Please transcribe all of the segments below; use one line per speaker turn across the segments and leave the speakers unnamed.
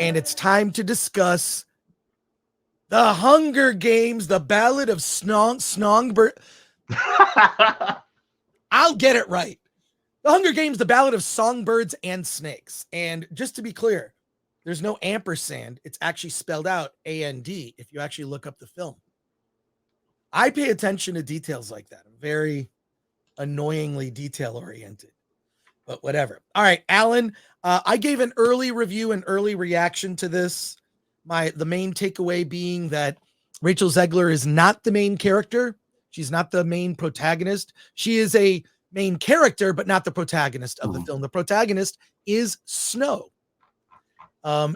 and it's time to discuss The Hunger Games, the Ballad of Songbirds. I'll get it right. The Hunger Games, the Ballad of Songbirds and Snakes. And just to be clear, there's no ampersand. It's actually spelled out A-N-D if you actually look up the film. I pay attention to details like that. I'm very annoyingly detail-oriented, but whatever. All right, Alan, I gave an early review and early reaction to this. The main takeaway being that Rachel Zegler is not the main character. She's not the main protagonist. She is a main character, but not the protagonist of the film. The protagonist is Snow.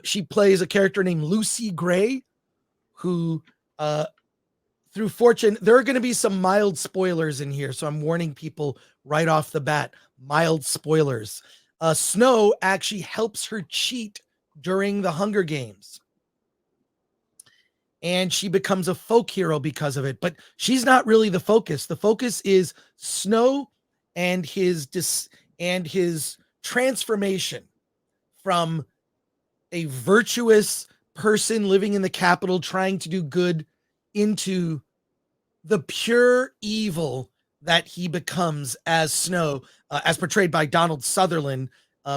She plays a character named Lucy Gray, who, through fortune, there are going to be some mild spoilers in here. So I'm warning people right off the bat, mild spoilers. Snow actually helps her cheat during the Hunger Games. And she becomes a folk hero because of it. But she's not really the focus. The focus is Snow and his transformation from a virtuous person living in the capital trying to do good into the pure evil that he becomes as Snow, as portrayed by Donald Sutherland,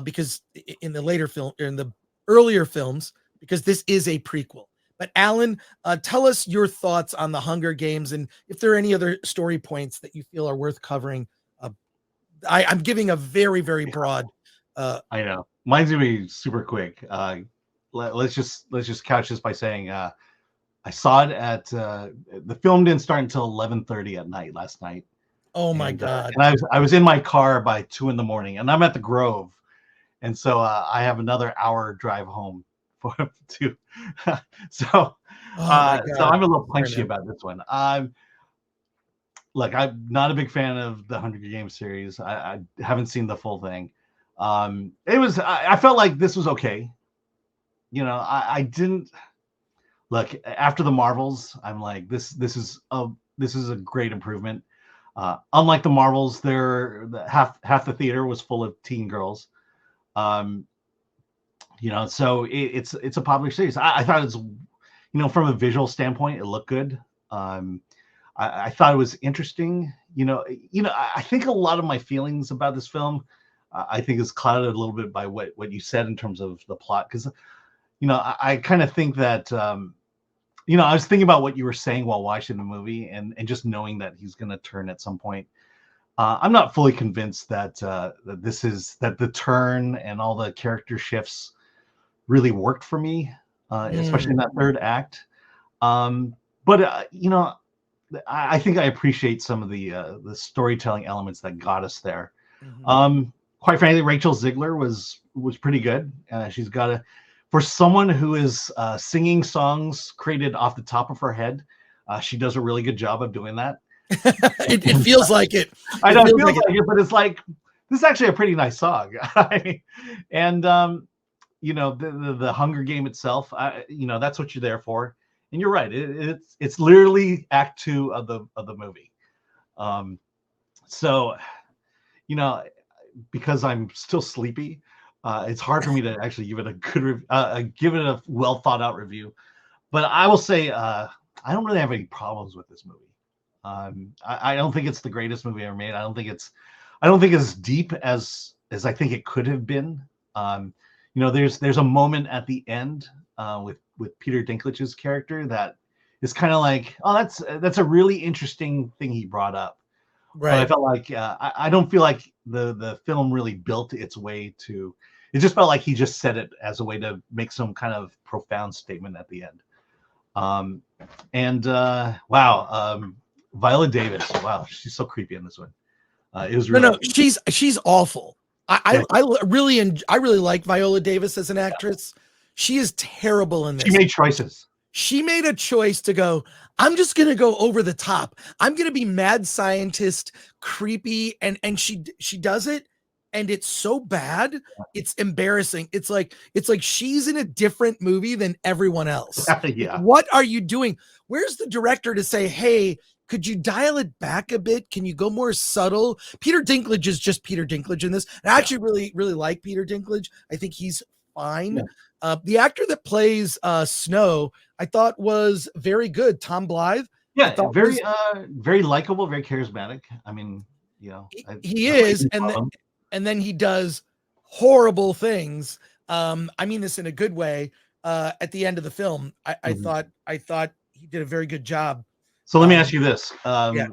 because in the later film, or in the earlier films, because this is a prequel. But Alan, tell us your thoughts on the Hunger Games, and if there are any other story points that you feel are worth covering. I'm giving a very, very broad.
I know mine's gonna be super quick. Let's just couch this by saying I saw it at the film didn't start until 11:30 at night last night.
Oh my God!
And I was in my car by 2 a.m, and I'm at the Grove, and so I have another hour drive home so I'm a little punchy about this one. Look, I'm not a big fan of the Hunger Games series. I haven't seen the full thing. I felt like this was okay. You know, I didn't look after the Marvels. I'm like, this is a great improvement. Unlike the Marvels, half the theater was full of teen girls. You know, so it's a popular series. I thought it's, you know, from a visual standpoint, it looked good. I thought it was interesting. You know, I think a lot of my feelings about this film, I think is clouded a little bit by what you said in terms of the plot. Because, you know, I kind of think that, you know, I was thinking about what you were saying while watching the movie, and just knowing that he's going to turn at some point. I'm not fully convinced that that the turn and all the character shifts really worked for me, especially in that third act. But you know, I think I appreciate some of the storytelling elements that got us there. Quite frankly, Rachel Zegler was pretty good. She's got for someone who is singing songs created off the top of her head, she does a really good job of doing that.
it feels like it.
I know it feels like it, but it's like, this is actually a pretty nice song. And you know, the Hunger Game itself, you know, that's what you're there for. And you're right, it's literally Act 2 of the movie. So, you know, because I'm still sleepy, it's hard for me to actually give it a good give it a well thought out review. But I will say I don't really have any problems with this movie. I don't think it's the greatest movie ever made. I don't think it's as deep as I think it could have been. You know, there's a moment at the end with Peter Dinklage's character that is kind of like, oh, that's a really interesting thing he brought up. Right. But I felt like I don't feel like the film really built its way to. It just felt like he just said it as a way to make some kind of profound statement at the end. Wow, Viola Davis. Wow, she's so creepy in this one. It was really
she's awful. I really like Viola Davis as an actress. She is terrible in this.
She made choices.
She made a choice to go, I'm just going to go over the top. I'm going to be mad scientist, creepy. And she does it. And it's so bad. It's embarrassing. It's like she's in a different movie than everyone else.
Yeah.
What are you doing? Where's the director to say, hey, could you dial it back a bit? Can you go more subtle? Peter Dinklage is just Peter Dinklage in this. And I actually really, really like Peter Dinklage. I think he's fine.
Yeah.
The actor that plays Snow, I thought was very good. Tom Blythe. I
Yeah,
thought
very very likable, very charismatic. I mean, you know,
he
the
is,
ratings love him.
and then he does horrible things. I mean this in a good way. At the end of the film, I
Mhm.
thought he did a very good job.
So let me ask you this:
Yeah.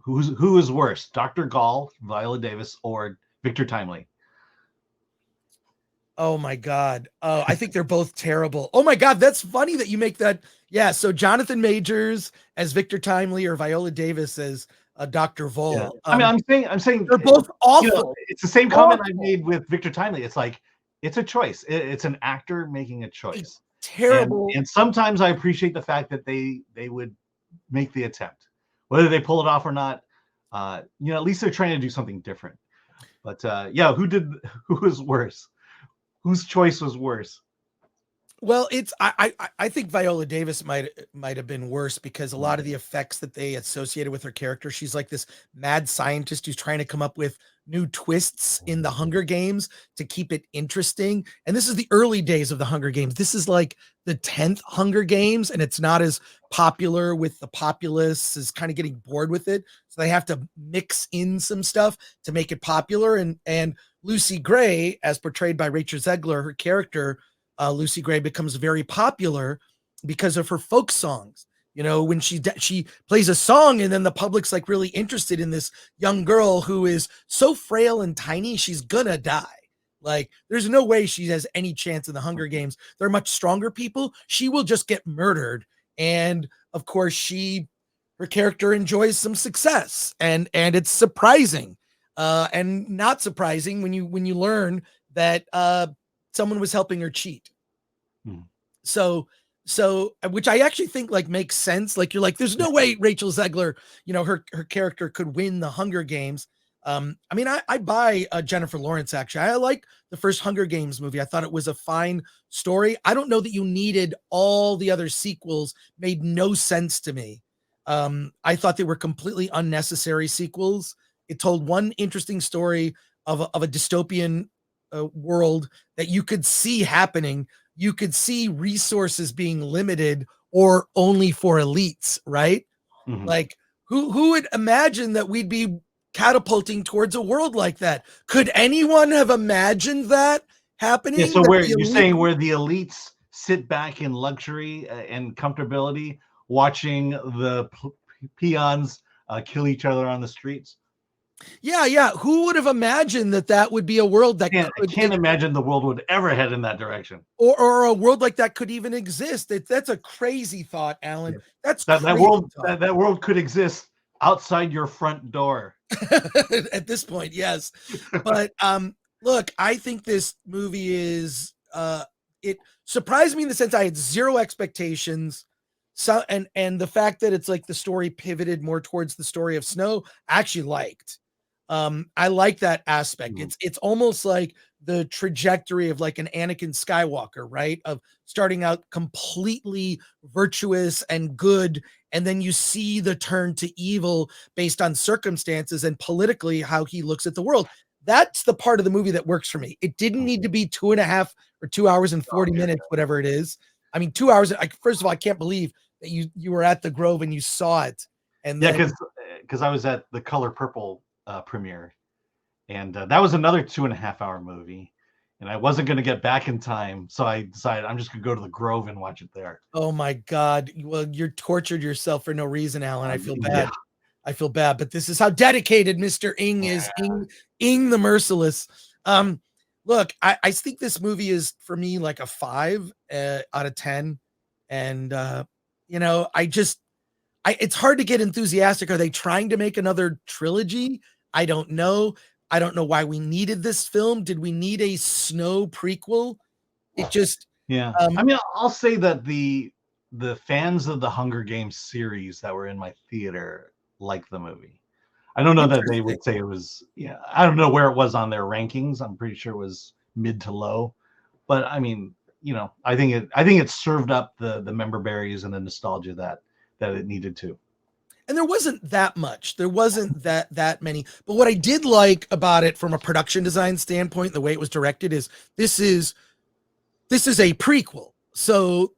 who is worse, Dr. Gall, Viola Davis, or Victor Timely?
Oh my God. Oh, I think they're both terrible. Oh my God, that's funny that you make that. Yeah. So Jonathan Majors as Victor Timely or Viola Davis as Dr.
Yeah,
Vole.
I mean, I'm saying,
They're both
you know,
awful.
it's the same comment I
Awful.
made with Victor Timely. It's like it's a choice. It's an actor making a
A
choice,
terrible.
and sometimes I appreciate the fact that they would make the attempt, whether they pull it off or not. You know, at least they're trying to do something different. But yeah, who was worse? Whose choice was worse?
Well, it's I think Viola Davis might have been worse because a lot of the effects that they associated with her character, she's like this mad scientist who's trying to come up with new twists in the Hunger Games to keep it interesting. And this is the early days of the Hunger Games. This is like the 10th Hunger Games, and it's not as popular with the populace, is kind of getting bored with it. So they have to mix in some stuff to make it popular. And Lucy Gray, as portrayed by Rachel Zegler, her character Lucy Gray becomes very popular because of her folk songs. You know, when she plays a song and then the public's like really interested in this young girl who is so frail and tiny, she's gonna die. Like, there's no way she has any chance in the Hunger Games. They're much stronger people. She will just get murdered. And of course, her character enjoys some success, and it's surprising, and not surprising when you learn that someone was helping her cheat.
Hmm.
So which I actually think like makes sense. Like, you're like, there's no way Rachel Zegler, her character could win the Hunger Games. I mean, I buy Jennifer Lawrence. Actually, I like the first Hunger Games movie. I thought it was a fine story. I don't know that you needed all the other sequels. Made no sense to me. I thought they were completely unnecessary sequels. It told one interesting story of a dystopian world that you could see happening. You could see resources being limited or only for elites, right?
Mhm.
Like, who would imagine that we'd be catapulting towards a world like that? Could anyone have imagined that
Yeah,
happening?
so
That
where
the
you're
elite.
saying where the elites sit back in luxury and comfortability, watching the peons kill each other on the streets.
Yeah. Who would have imagined that would be a world that
I
could,
can't imagine the world would ever head in that direction.
or a world like that could even exist? That's a crazy thought, Alan.
Yeah.
That's
That
crazy
world
thought.
that world could exist outside your front door.
At this point, yes. But look, I think this movie is it surprised me in the sense I had zero expectations. So and the fact that it's like the story pivoted more towards the story of Snow, I actually liked. I like that aspect.
Mhm.
It's almost like the trajectory of like an Anakin Skywalker, right? Of starting out completely virtuous and good, and then you see the turn to evil based on circumstances and politically how he looks at the world. That's the part of the movie that works for me. It didn't need to be 2.5 or 2 hours and 40 minutes, whatever it is. I mean, 2 hours. First of all, I can't believe that you were at the Grove and you saw it. And
Yeah,
then
because I was at the Color Purple premiere, and that was another 2.5 hour movie, and I wasn't going to get back in time, so I decided I'm just going to go to the Grove and watch it there.
oh my God. Well, you're tortured yourself for no reason, Alan. I feel
Yeah,
bad. I feel bad, but this is how dedicated Mr. Ng is. Ng the Merciless. Look, I think this movie is for me like a 5 out of 10. And it's hard to get enthusiastic. Are they trying to make another trilogy? I don't know. I don't know why we needed this film. Did we need a Snow prequel? It just
yeah.
um
I mean, I'll say that the fans of the Hunger Games series that were in my theater liked the movie. I don't know that they
interesting.
would say it was. Yeah, I don't know where it was on their rankings. I'm pretty sure it was mid to low, but I mean, I think it served up the member berries and the nostalgia that it needed to.
And there wasn't that much. There wasn't that many. But what I did like about it from a production design standpoint, the way it was directed, is this is a prequel. So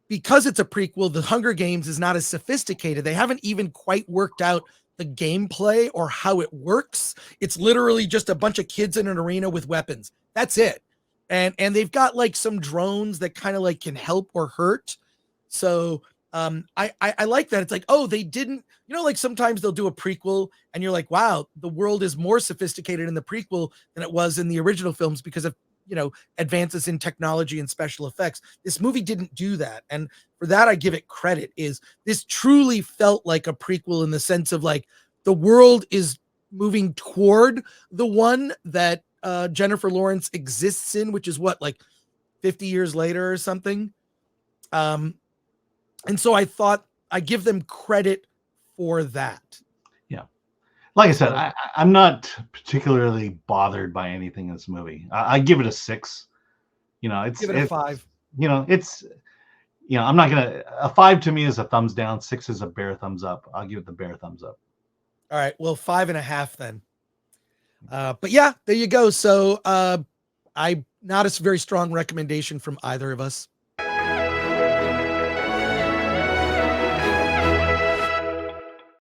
because it's a prequel, the Hunger Games is not as sophisticated. They haven't even quite worked out the gameplay or how it works. It's literally just a bunch of kids in an arena with weapons. That's it. And they've got like some drones that kind of like can help or hurt. So I like that. It's like, oh, they didn't, like sometimes they'll do a prequel and you're like, wow, the world is more sophisticated in the prequel than it was in the original films because of, advances in technology and special effects. This movie didn't do that. And for that, I give it credit. Is this truly felt like a prequel in the sense of like the world is moving toward the one that Jennifer Lawrence exists in, which is what, like 50 years later or something. And so I thought I give them credit for that.
Yeah. Like I said, I'm not particularly bothered by anything in this movie. I give it a 6. It's
give it a 5.
I'm not gonna. A 5 to me is a thumbs down. 6 is a bare thumbs up. I'll give it the bare thumbs up.
All right, well, 5.5 then. But yeah, there you go. So I not a very strong recommendation from either of us.